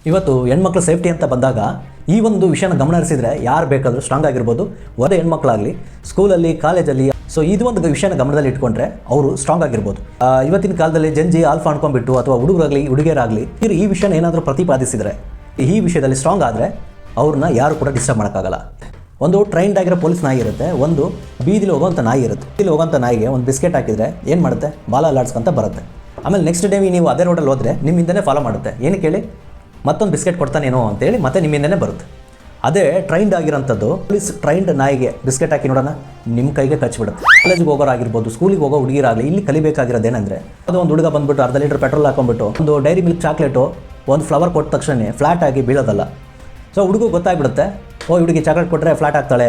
ಇವತ್ತು ಹೆಣ್ಮಕ್ಳು ಸೇಫ್ಟಿ ಅಂತ ಬಂದಾಗ ಈ ಒಂದು ವಿಷಯನ ಗಮನ ಹರಿಸಿದ್ರೆ ಯಾರು ಬೇಕಾದರೂ ಸ್ಟ್ರಾಂಗ್ ಆಗಿರ್ಬೋದು. ಒಂದೇ ಹೆಣ್ಮಕ್ಳಾಗಲಿ ಸ್ಕೂಲಲ್ಲಿ ಕಾಲೇಜಲ್ಲಿ ಸೊ ಇದು ಒಂದು ವಿಷಯನ ಗಮನದಲ್ಲಿ ಇಟ್ಕೊಂಡ್ರೆ ಅವರು ಸ್ಟ್ರಾಂಗ್ ಆಗಿರ್ಬೋದು. ಇವತ್ತಿನ ಕಾಲದಲ್ಲಿ ಜಂಜಿ ಆಲ್ಫಾ ಅನ್ಕೊಂಡ್ಬಿಟ್ಟು ಅಥವಾ ಹುಡುಗರಾಗಲಿ ಹುಡುಗಿಯರಾಗಲಿ ಈ ವಿಷಯನ ಏನಾದರೂ ಪ್ರತಿಪಾದಿಸಿದರೆ ಈ ವಿಷಯದಲ್ಲಿ ಸ್ಟ್ರಾಂಗ್ ಆದರೆ ಅವ್ರನ್ನ ಯಾರು ಕೂಡ ಡಿಸ್ಟರ್ಬ್ ಮಾಡೋಕ್ಕಾಗಲ್ಲ. ಒಂದು ಟ್ರೈನ್ಡ್ ಆಗಿರೋ ಪೊಲೀಸ್ ನಾಯಿ ಇರುತ್ತೆ, ಒಂದು ಬೀದಿಲಿ ಹೋಗೋಂಥ ನಾಯಿ ಇರುತ್ತೆ. ಬೀದಿಲಿ ಹೋಗೋಂಥ ನಾಯಿಗೆ ಒಂದು ಬಿಸ್ಕೆಟ್ ಹಾಕಿದರೆ ಏನು ಮಾಡುತ್ತೆ, ಬಾಲ ಅಲ್ಲಾಡ್ಸ್ಕೊಂತ ಬರುತ್ತೆ. ಆಮೇಲೆ ನೆಕ್ಸ್ಟ್ ಡೇ ನೀವು ಅದೇ ರೋಡಲ್ಲಿ ಹೋದರೆ ನಿಮ್ಮಿಂದನೇ ಫಾಲೋ ಮಾಡುತ್ತೆ. ಏನಕ್ಕೆ ಹೇಳಿ, ಮತ್ತೊಂದು ಬಿಸ್ಕೆಟ್ ಕೊಡ್ತಾನೇನೋ ಅಂತೇಳಿ ಮತ್ತೆ ನಿಮ್ಮಿಂದನೇ ಬರುತ್ತೆ. ಅದೇ ಟ್ರೈನ್ಡ್ ಆಗಿರೋಂಥದ್ದು ಪೊಲೀಸ್ ಟ್ರೈನ್ಡ್ ನಾಯಿಗೆ ಬಿಸ್ಕೆಟ್ ಹಾಕಿ ನೋಡೋಣ ನಿಮ್ಮ ಕೈಗೆ ಕಚ್ಚಿಬಿಡುತ್ತೆ. ಕಾಲೇಜಿಗೆ ಹೋಗೋರಾಗಿರ್ಬೋದು, ಸ್ಕೂಲಿಗೆ ಹೋಗೋ ಹುಡುಗಿರಾಗಲಿ ಇಲ್ಲಿ ಕಲಿಬೇಕಾಗಿರೋದೇನೆಂದರೆ ಅದು ಒಂದು ಹುಡುಗ ಬಂದುಬಿಟ್ಟು ಅರ್ಧ ಲೀಟರ್ ಪೆಟ್ರೋಲ್ ಹಾಕೊಂಡ್ಬಿಟ್ಟು ಒಂದು ಡೈರಿ ಮಿಲ್ಕ್ ಚಾಕ್ಲೇಟು ಒಂದು ಫ್ಲವರ್ ಕೊಟ್ಟ ತಕ್ಷಣ ಫ್ಲಾಟ್ ಆಗಿ ಬೀಳೋದಲ್ಲ. ಸೊ ಹುಡುಗ ಗೊತ್ತಾಗ್ಬಿಡುತ್ತೆ, ಓ ಹುಡುಗಿ ಚಾಕ್ಲೇಟ್ ಕೊಟ್ಟರೆ ಫ್ಲಾಟ್ ಆಗ್ತಾಳೆ,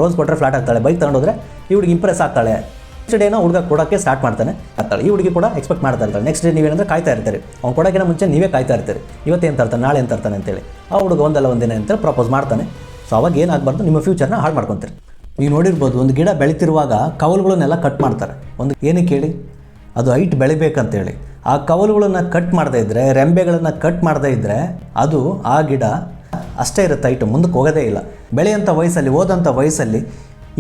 ರೋಸ್ ಕೊಟ್ಟರೆ ಫ್ಲಾಟ್ ಆಗ್ತಾಳೆ, ಬೈಕ್ ತಗೊಂಡೋದ್ರೆ ಈ ಹುಡುಗಿ ಇಂಪ್ರೆಸ್ ಆಗ್ತಾಳೆ. ನೆಕ್ಸ್ಟ್ ಡೇನ ಹುಡುಗ ಕೊಡೋಕ್ಕೆ ಸ್ಟಾರ್ಟ್ ಮಾಡ್ತಾನೆ ಆಗ್ತಾಳೆ. ಈ ಹುಡುಗಿ ಕೂಡ ಎಕ್ಸ್ಪೆಕ್ಟ್ ಮಾಡ್ತಾ ಇರ್ತಾಳೆ. ನೆಕ್ಸ್ಟ್ ಡೇ ನೀವೇನಂದ್ರೆ ಕಾಯ್ತಾ ಇರ್ತೀರಿ, ಅವ್ನು ಕೊಡೋಕ್ಕಿಂತ ಮುಂಚೆ ನೀವೇ ಕಾಯ್ತಾ ಇರ್ತೀರಿ, ಇವತ್ತೇನು ತರ್ತಾನೆ ನಾಳೆ ಏನು ತರ್ತಾನೆ ಅಂತೇಳಿ. ಆ ಹುಡುಗ ಒಂದಲ್ಲ ಒಂದಿನ ಅಂತ ಪ್ರಪೋಸ್ ಮಾಡ್ತಾನೆ. ಸೊ ಅವಾಗ ಏನಾಗಬಾರ್ದು, ನಿಮ್ಮ ಫ್ಯೂಚರ್ನ ಹಾಳು ಮಾಡ್ಕೊತೀರಿ. ನೀವು ನೋಡಿರ್ಬೋದು, ಒಂದು ಗಿಡ ಬೆಳೀತಿರುವಾಗ ಕವಲುಗಳನ್ನೆಲ್ಲ ಕಟ್ ಮಾಡ್ತಾರೆ. ಒಂದು ಏನಕ್ಕೆ ಹೇಳಿ, ಅದು ಹೈಟ್ ಬೆಳಿಬೇಕಂತೇಳಿ. ಆ ಕವಲುಗಳನ್ನು ಕಟ್ ಮಾಡದೇ ಇದ್ದರೆ, ರೆಂಬೆಗಳನ್ನು ಕಟ್ ಮಾಡದೇ ಇದ್ದರೆ ಅದು ಆ ಗಿಡ ಅಷ್ಟೇ ಇರುತ್ತೆ, ಹೈಟು ಮುಂದಕ್ಕೆ ಹೋಗೋದೇ ಇಲ್ಲ. ಬೆಳೆಯೋಂಥ ವಯಸ್ಸಲ್ಲಿ ಓದೋಂಥ ವಯಸ್ಸಲ್ಲಿ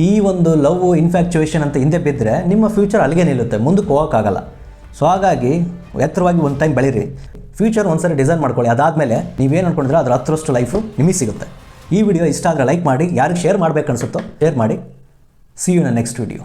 ಈ ಒಂದು ಲವ್ ಇನ್ಫ್ಯಾಕ್ಚುಯೇಷನ್ ಅಂತ ಹಿಂದೆ ಬಿದ್ದರೆ ನಿಮ್ಮ ಫ್ಯೂಚರ್ ಅಲ್ಲಿಗೆ ನಿಲ್ಲುತ್ತೆ, ಮುಂದಕ್ಕೆ ಹೋಗೋಕ್ಕಾಗಲ್ಲ. ಸೊ ಹಾಗಾಗಿ ಎತ್ತರವಾಗಿ ಒಂದು ಟೈಮ್ ಬೆಳೀರಿ, ಫ್ಯೂಚರ್ ಒಂದ್ಸರಿ ಡಿಸೈನ್ ಮಾಡ್ಕೊಳ್ಳಿ. ಅದಾದಮೇಲೆ ನೀವೇನು ಅಂದ್ಕೊಂಡಿದ್ರೆ ಅದರ 10ರಷ್ಟು ಲೈಫು ನಿಮಗೆ ಸಿಗುತ್ತೆ. ಈ ವಿಡಿಯೋ ಇಷ್ಟ ಆದರೆ ಲೈಕ್ ಮಾಡಿ, ಯಾರಿಗೆ ಶೇರ್ ಮಾಡಬೇಕು ಅನಿಸುತ್ತೋ ಶೇರ್ ಮಾಡಿ. See you in next video.